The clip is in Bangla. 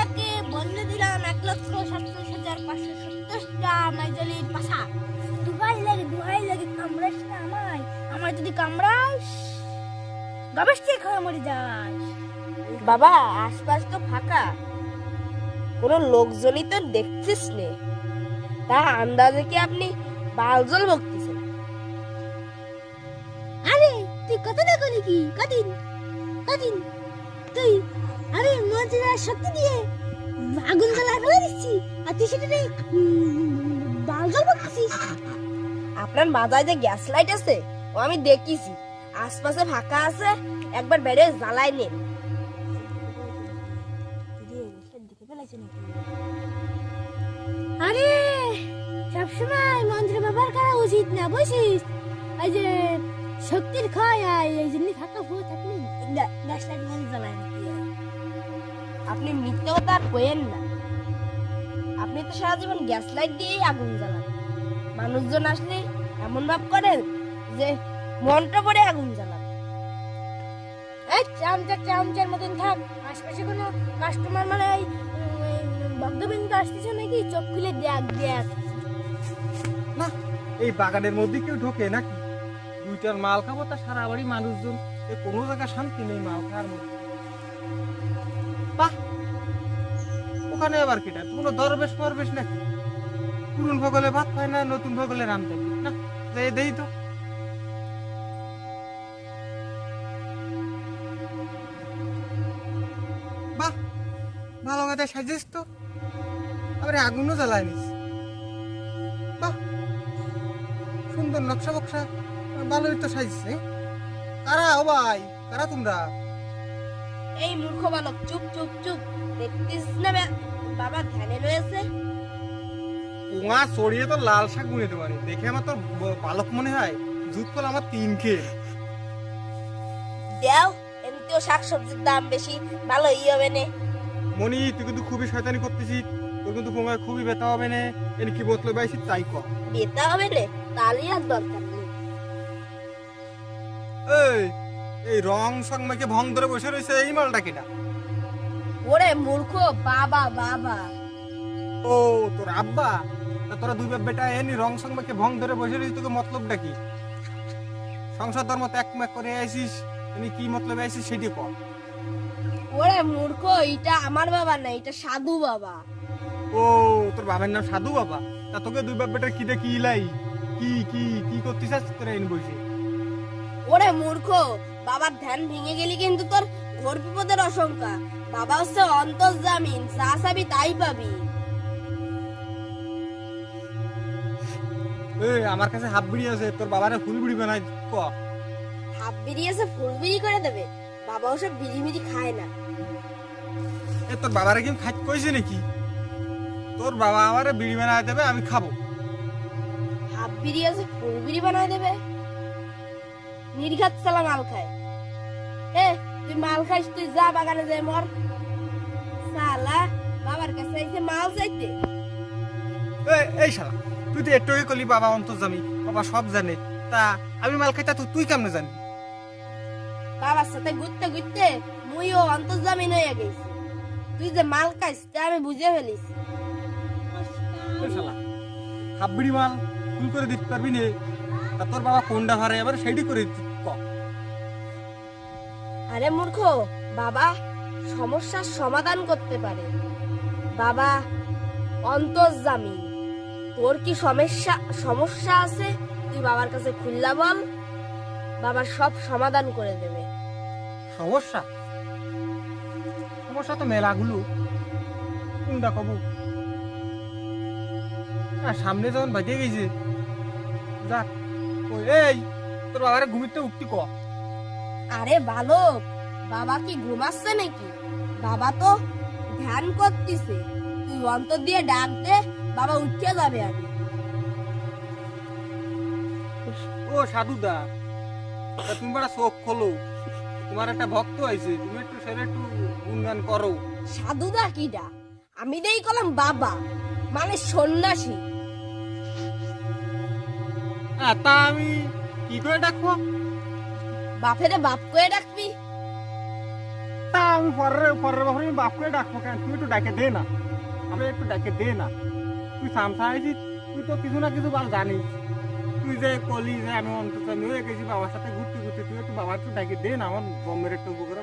একে বলে দিলাম 1,37,570টা মাইজলির পাশা। দুহাই লাগে কামড়াস না আমায়। আমার যদি কামড়াস গবেষ ঠিক হয়ে মরে যাস। বাবা আশপাশ তো ফাঁকা, কোনো লোকজনই তো দেখছিস নে, তা আন্দাজে কি আপনি বালজল বকতেছেন? আরে তুই কত দেখো নাকি কদিন তুই আরে মন্ত্রীরা শক্তি দিয়ে আগুন জ্বালা ফেলে দিচ্ছি আর তুই সেটা বাল জল বকছিস। আপনার মাথায় যে গ্যাস লাইট আছে ও আমি দেখিছি, আশপাশে ফাঁকা আছে, একবার বেড়ে জ্বালাই নেন। আরে সবসময় মন্ত্র ব্যবহার করা উচিত না বুঝছিস। এই যে শক্তির ক্ষয় হয় এই জন্য ফাঁকা হয়ে থাকলি গ্যাস লাইট মন জ্বালায় না। আপনি মিথ্যে কথা আর কইেন না, আপনি তো সারা জীবন গ্যাস লাইট দিয়েই আগুন জ্বালান। মানুষজন আসলে এমন ভাব করেন যে মনটা পড়ে আগুন জ্বালান। এই চামচার মতন থাক, আশপাশে কোনো কাস্টমার মানে এই ভক্তবৃন্দ আসতেছে নাকি চোখ খুলে দেখ। না এই বাগানের মধ্যে কেউ ঢোকে নাকি? দুইটার মাল খাবো তা সারা বাড়ি মানুষজন, কোনো জায়গায় শান্তি নেই মাল খাওয়ার মধ্যে। বাহ, ওখানে আবার কেটা কোনো দরবেশ ফরবেশ নাকি? পুরন ভগলে ভাত খায় না, নতুন ভগলে রান্ধতে না, দেই তো। বাহ, ভালো কথা সাজিস তো, আবার আগুনও জ্বালায় নিস। বাহ, সুন্দর নকশা বকশা, ভালোই তো সাজিস। কারা ও ভাই, কারা তোমরা? এই মূর্খ বালক, চুপ চুপ চুপ, দেখতিস না বাবা ধ্যানে রয়েছে? পোঙা চড়িয়ে তো লাল শাক গুনেতে পারে, দেখে আমার তো বালক মনে হয়। জুত কল আমার 3 খেয়ে দেও, এমনিতেও শাকসবজির দাম বেশি, ভালো হবে নে। মনি, তুই কিন্তু খুবই শয়তানি করতেছিস, তোর কিন্তু পোঙায় খুবই ব্যথা হবে না। এর কি বতলে বাইছি তাই কর। বেতা হবে নে, তাহলেই আর দরকার নেই। এই রং সং মেখে ভং ধরে বসে রয়েছে এই মালটা কেটা? ওরে মূর্খ, বাবা বাবা। ও তোর আব্বা? তা তোরা দুই বাপ বেটা এনি রং সং মেখে ভং ধরে বসে রয়েছিস, তোকে মতলবটা কি? সংসার ধর্ম ত্যাগ ম্যাগ করে আইসিস, এনি কি মতলব আইসিস সেটি কর। ওরে মূর্খ, এটা আমার বাবা না, এটা সাধু বাবা। ও তোর বাবার নাম সাধু বাবা? তা তোকে দুই বাপ বেটার কি দেখি ইলাই কি কি কি করতিস তোরা এনে বসে? ওরে মূর্খ, বাবার ধ্যান ভেঙে গেলি কিন্তু তোর ঘোর বিপদের আশঙ্কা। বাবা হচ্ছে অন্তর্জামিন, যা চাবি তাই পাবি। আমার কাছে হাফ বিড়ি আছে, তোর বাবারে ফুল বিড়ি বানাই ক। হাফ বিড়ি আছে, ফুল বিড়ি করে দেবে? বাবা ওসব বিড়ি মিড়ি খায় না। তোর বাবারে কি খাইতে কইছে নাকি? তোর বাবা আমারে বিড়ি বানাই দেবে, আমি খাবো। হাফ বিড়ি আছে, ফুল বিড়ি বানায় দেবে? নির্ঘাত সালা মাল খায়। তুই মাল খাইস, তুই যা বাগানে যাই মর। সালা বাবার কাছে এসে মাল চাইতে। এই শালা, তুই তো একটু কলি বাবা অন্তর্জামি, বাবা সব জানে, তা আমি মাল খাইতা তুই কেমনে জানি? বাবার সাথে ঘুরতে ঘুরতে মুইও অন্তর্জামিন হয়ে গেছি। তুই যে মাল খাইস তা আমি বুঝে ফেলিস। শালা হাফ বিড়ি মাল ফুল করে দিতে পারবি নে? তা তোর বাবা কোনটা ভারে এবার সেইটি করে দিতে ক। আরে মূর্খ, বাবা সমস্যার সমাধান করতে পারে। বাবা অন্তর্জামিন। তোর কি সমস্যা আছে তুই বাবার কাছে খুললা বল, বাবা সব সমাধান করে দেবে। সমস্যা সমস্যা তো মেলাগুলো, কোনটা কব? সামনে যখন বাজে গেছে যাক। এই তোর বাবারে ঘুমিতে উঠতি ক। আরে বালক, বাবা কি ঘুমাচ্ছে নাকি? বাবা তো ধ্যান করতেছে, তুই অন্তর দিয়ে ডাক দে, বাবা উঠে যাবে। আমি ও সাধুদা, তুমি বড় চোখ খোলো, তোমার একটা ভক্ত আইছে, তুমি একটু সেরে একটু গুণগান করো। সাধুদা কিডা? আমি দেই কলাম বাবা, মানে সন্ন্যাসী। তা আমি কি করে ডাকবো? বাপেরে বাপ করে ডাকবি? তা আমি পরের পরের বছর আমি বাপকে ডাকবো কেন, তুই একটু ডাকে দে না, আমি একটু ডাকে দে না। তুই সামসা আছিস, তুই তো কিছু না কিছু বাল জানিস। তুই যে কলি যে আমি অন্তর্জামী হয়ে গেছি বাবার সাথে ঘুরতে ঘুরতে, তুই একটু বাবার একটু ডাকে দে না, আমার বম্বের একটু উপকার